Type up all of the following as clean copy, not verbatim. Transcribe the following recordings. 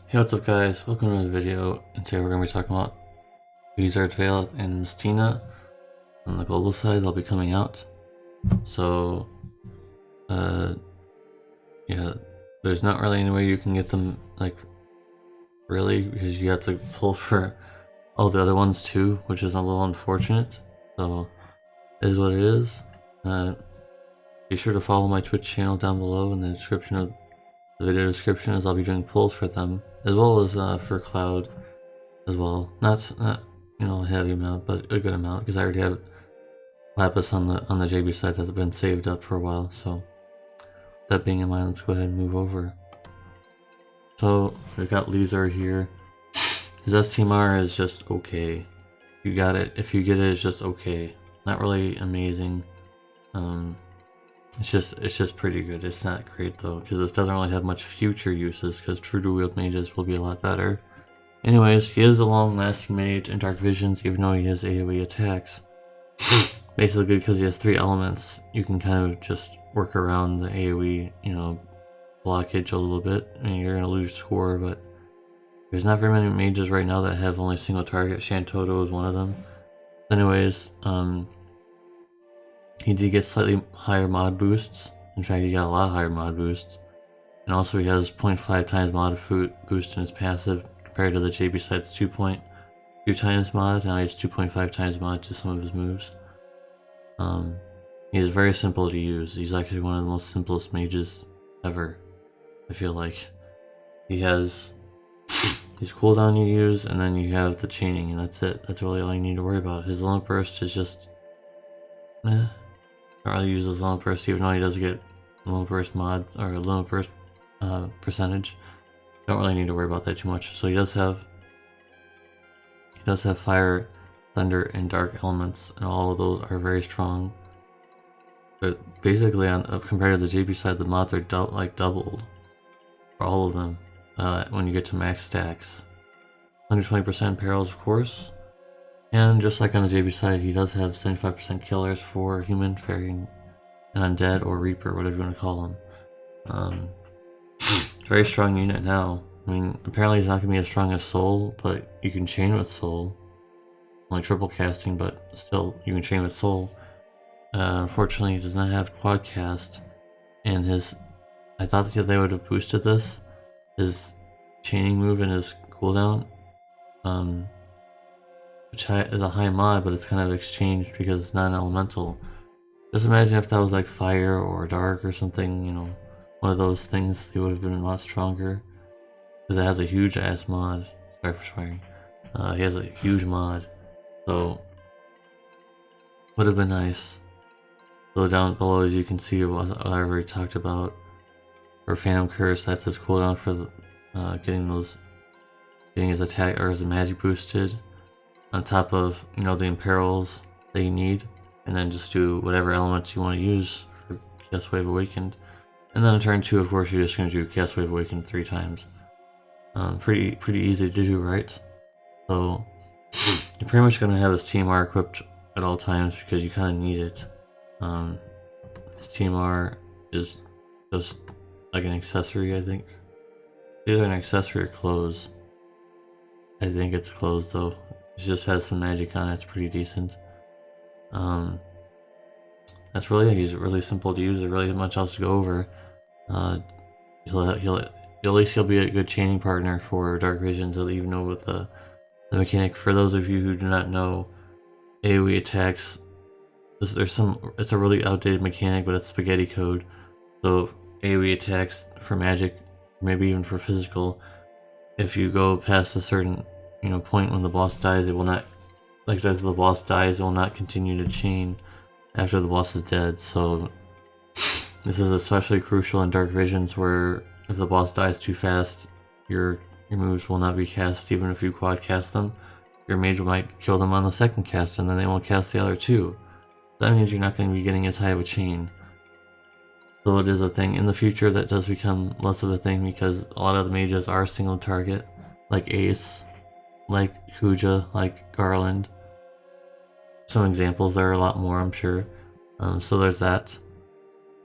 Hey, what's up guys, welcome to the video, and today we're going to be talking about Lezard Valeth and Mystina. On the global side, they'll be coming out. So, yeah, there's not really any way you can get them, like, really, because you have to pull for all the other ones too, which is a little unfortunate. So, it is what it is. Be sure to follow my Twitch channel down below in the description of the video description, as I'll be doing pulls for them, as well as for Cloud as well. Not you know, a heavy amount, but a good amount, because I already have Lapis on the JB site that's been saved up for a while. So that being in mind, let's go ahead and move over. So we've got Lezard here. His STMR is just okay. You got it. If you get it, it's just okay. Not really amazing. It's just pretty good. It's not great though, because this doesn't really have much future uses, because true to wield mages will be a lot better. Anyways, he is a long-lasting mage in Dark Visions, even though he has AoE attacks. Basically good because he has 3 elements. You can kind of just work around the AoE, you know, blockage a little bit. I mean, you're gonna lose score, but there's not very many mages right now that have only single target. Shantoto is one of them. Anyways, he did get slightly higher mod boosts. In fact, he got a lot higher mod boosts. And also he has 0.5 times mod boost in his passive, compared to the JB site's 2.2 times mod. Now he has 2.5 times mod to some of his moves. He's very simple to use. He's actually one of the most simplest mages ever, I feel like. He has his cooldown you use, and then you have the chaining, and that's it. That's really all you need to worry about. His limit burst is just I'd rather use his limit burst, even though he does get limit burst mod, or limit burst percentage. Don't really need to worry about that too much. So he does have fire, thunder, and dark elements, and all of those are very strong. But basically, compared to the JP side, the mods are doubled for all of them when you get to max stacks. 120% perils, of course. And just like on the JB side, he does have 75% killers for human, fairy, and undead, or reaper, whatever you want to call them. Very strong unit now. I mean, apparently he's not going to be as strong as Soul, but you can chain with Soul. Only triple casting, but still, you can chain with Soul. Unfortunately, he does not have quad cast, and I thought that they would have boosted this, his chaining move and his cooldown, which is a high mod, but it's kind of exchanged because it's not an elemental. Just imagine if that was like fire or dark or something, you know, one of those things. It would have been a lot stronger, because it has a huge ass mod. Sorry for swearing. He has a huge mod, so would have been nice. So down below, as you can see, what I already talked about, for Phantom Curse, that's his cooldown for getting his attack or his MAGIE boosted, on top of, you know, the imperils that you need, and then just do whatever elements you want to use for Chaos Wave Awakened. And then in turn 2, of course, you're just going to do Chaos Wave Awakened 3 times. Pretty easy to do, right? So you're pretty much going to have his TMR equipped at all times, because you kind of need it. His TMR is just like an accessory, I think. Either an accessory or clothes. I think it's clothes though. It just has some magic on it. It's pretty decent. That's really it. He's really simple to use. There's really much else to go over. At least he'll be a good chaining partner for Dark Visions, even though with the mechanic. For those of you who do not know, AoE attacks. It's a really outdated mechanic, but it's spaghetti code. So AoE attacks for magic, maybe even for physical, if you go past a certain, you know, point when the boss dies, it will not, like, as the boss dies, it will not continue to chain after the boss is dead. So this is especially crucial in Dark Visions, where if the boss dies too fast, your moves will not be cast. Even if you quad cast them, your mage might kill them on the second cast, and then they won't cast the other 2. That means you're not going to be getting as high of a chain. So it is a thing. In the future, that does become less of a thing, because a lot of the mages are single target, like Ace, like Kuja, like Garland. Some examples, there are a lot more, I'm sure. So there's that.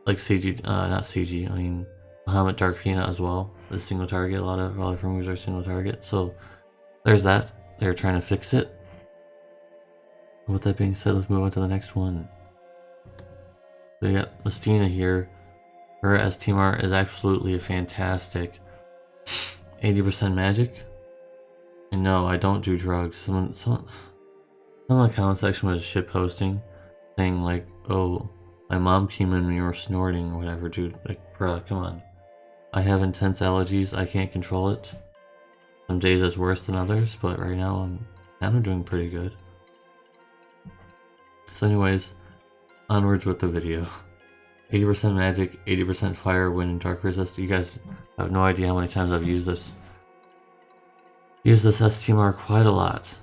Like CG, not CG, I mean Bahamut Dark Fina as well is single target. A lot of her moves are single target. So there's that. They're trying to fix it. With that being said, let's move on to the next one. We got Mystina here. Her STMR is absolutely fantastic. 80% magic. And no, I don't do drugs. Someone in the comment section was shit posting, saying like, "Oh, my mom came in when you were snorting or whatever." Dude, like, bruh, come on. I have intense allergies. I can't control it. Some days it's worse than others, but right now I'm kind of doing pretty good. So anyways, onwards with the video. 80% magic, 80% fire, wind, and dark resist. You guys have no idea how many times I've used this. Used this STMR quite a lot.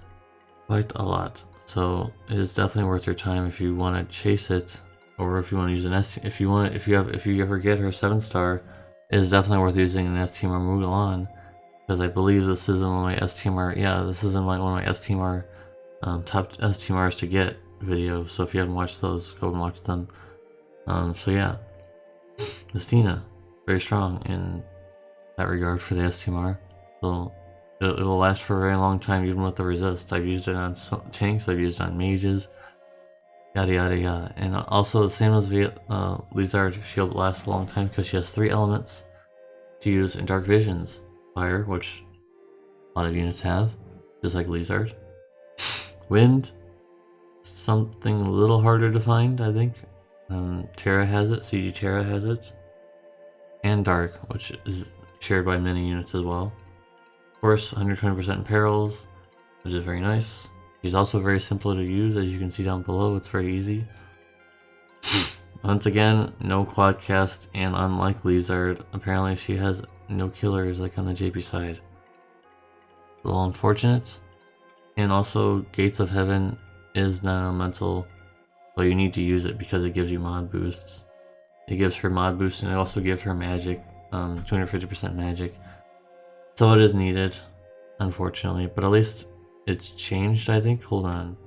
Quite a lot. So it is definitely worth your time if you want to chase it, or if you want to use an if you ever get her 7-star, it is definitely worth using an STMR Mulan, because I believe this isn't one of my STMR. Yeah, this isn't one of my STMR top STMRs to get video. So if you haven't watched those, go and watch them. So yeah, Mystina, very strong in that regard for the STMR. So it will last for a very long time, even with the resist. I've used it on tanks, I've used it on mages, yada yada yada. And also, the same as Lezard, she'll last a long time because she has 3 elements to use in Dark Visions. Fire, which a lot of units have, just like Lezard. Wind, something a little harder to find, I think. Terra has it, CG Terra has it. And Dark, which is shared by many units as well. Of course, 120% in perils, which is very nice. She's also very simple to use, as you can see down below. It's very easy. Once again, no quad cast, and unlike Lezard, apparently she has no killers like on the JP side. A little unfortunate. And also, Gates of Heaven is non-elemental, but you need to use it because it gives you mod boosts. It gives her mod boosts, and it also gives her magic, 250% magic. So it is needed, unfortunately, but at least it's changed, I think. Hold on.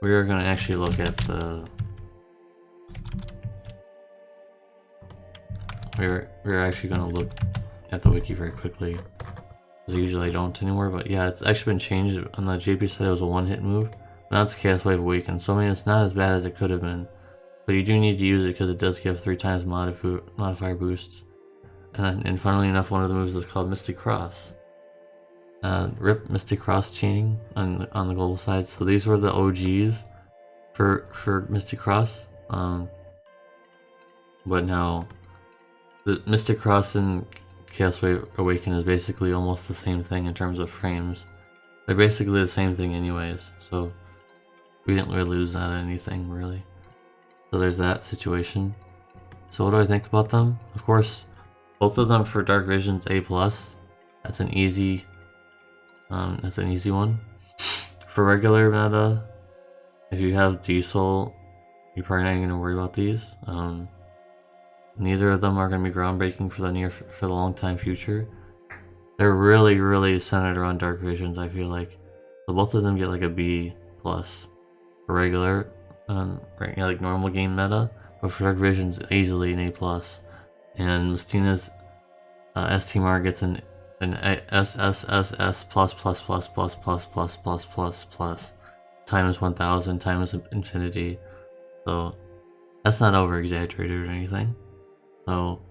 We are going to actually look at the... We're actually going to look at the wiki very quickly, because usually I don't anymore, but yeah, it's actually been changed. On the JP side it was a one-hit move, now it's Chaos Wave Awaken, so I mean it's not as bad as it could have been, but you do need to use it because it does give 3 times modifier boosts. And funnily enough, one of the moves is called Mystic Cross. Rip Mystic Cross chaining on the global side. So these were the OGs for Mystic Cross. But now the Mystic Cross and Chaos Wave Awaken is basically almost the same thing in terms of frames. They're basically the same thing anyways, so we didn't really lose out on anything really. So there's that situation. So what do I think about them? Of course, both of them for Dark Visions A+. That's an easy one. For regular meta, if you have Diesel, you're probably not going to worry about these. Neither of them are going to be groundbreaking for the long time future. They're really centered around Dark Visions, I feel like. So both of them get like a B+ for regular, like normal game meta, but for Dark Visions, easily an A+. And Mystina's STMR gets an SSSS plus times 1000 times infinity. So that's not over exaggerated or anything. So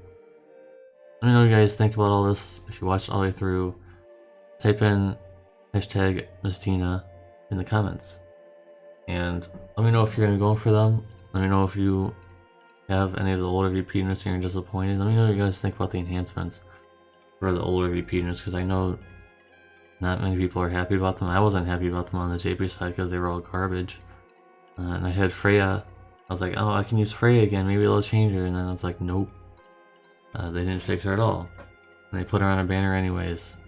let me know what you guys think about all this. If you watched all the way through, type in hashtag Mystina in the comments. And let me know if you're going to go for them. Let me know if you have any of the older VP units and you're disappointed. Let me know what you guys think about the enhancements for the older VP units, because I know not many people are happy about them. I wasn't happy about them on the JP side because they were all garbage. And I had Freya. I was like, oh, I can use Freya again. Maybe they'll change her. And then I was like, nope. They didn't fix her at all. And they put her on a banner anyways.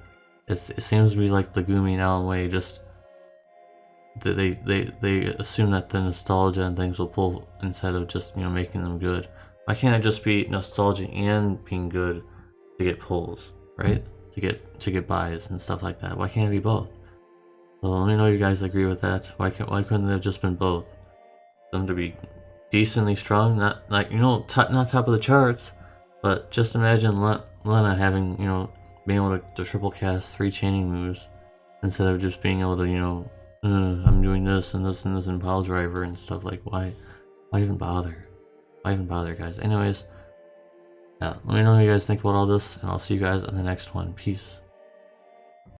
It seems to be like the Gumi and Alan Way, just they assume that the nostalgia and things will pull instead of just, you know, making them good. Why can't it just be nostalgia and being good to get pulls, right? To get buys and stuff like that. Why can't it be both? So let me know you guys agree with that. Why couldn't they have just been both? Them to be decently strong, not like, you know, not top of the charts, But just imagine Lena having, you know, being able to triple cast 3 chaining moves instead of just being able to, you know, I'm doing this and this and this in Pile Driver and stuff. Like, why even bother? Why even bother, guys? Anyways, yeah, let me know what you guys think about all this, and I'll see you guys on the next one. Peace.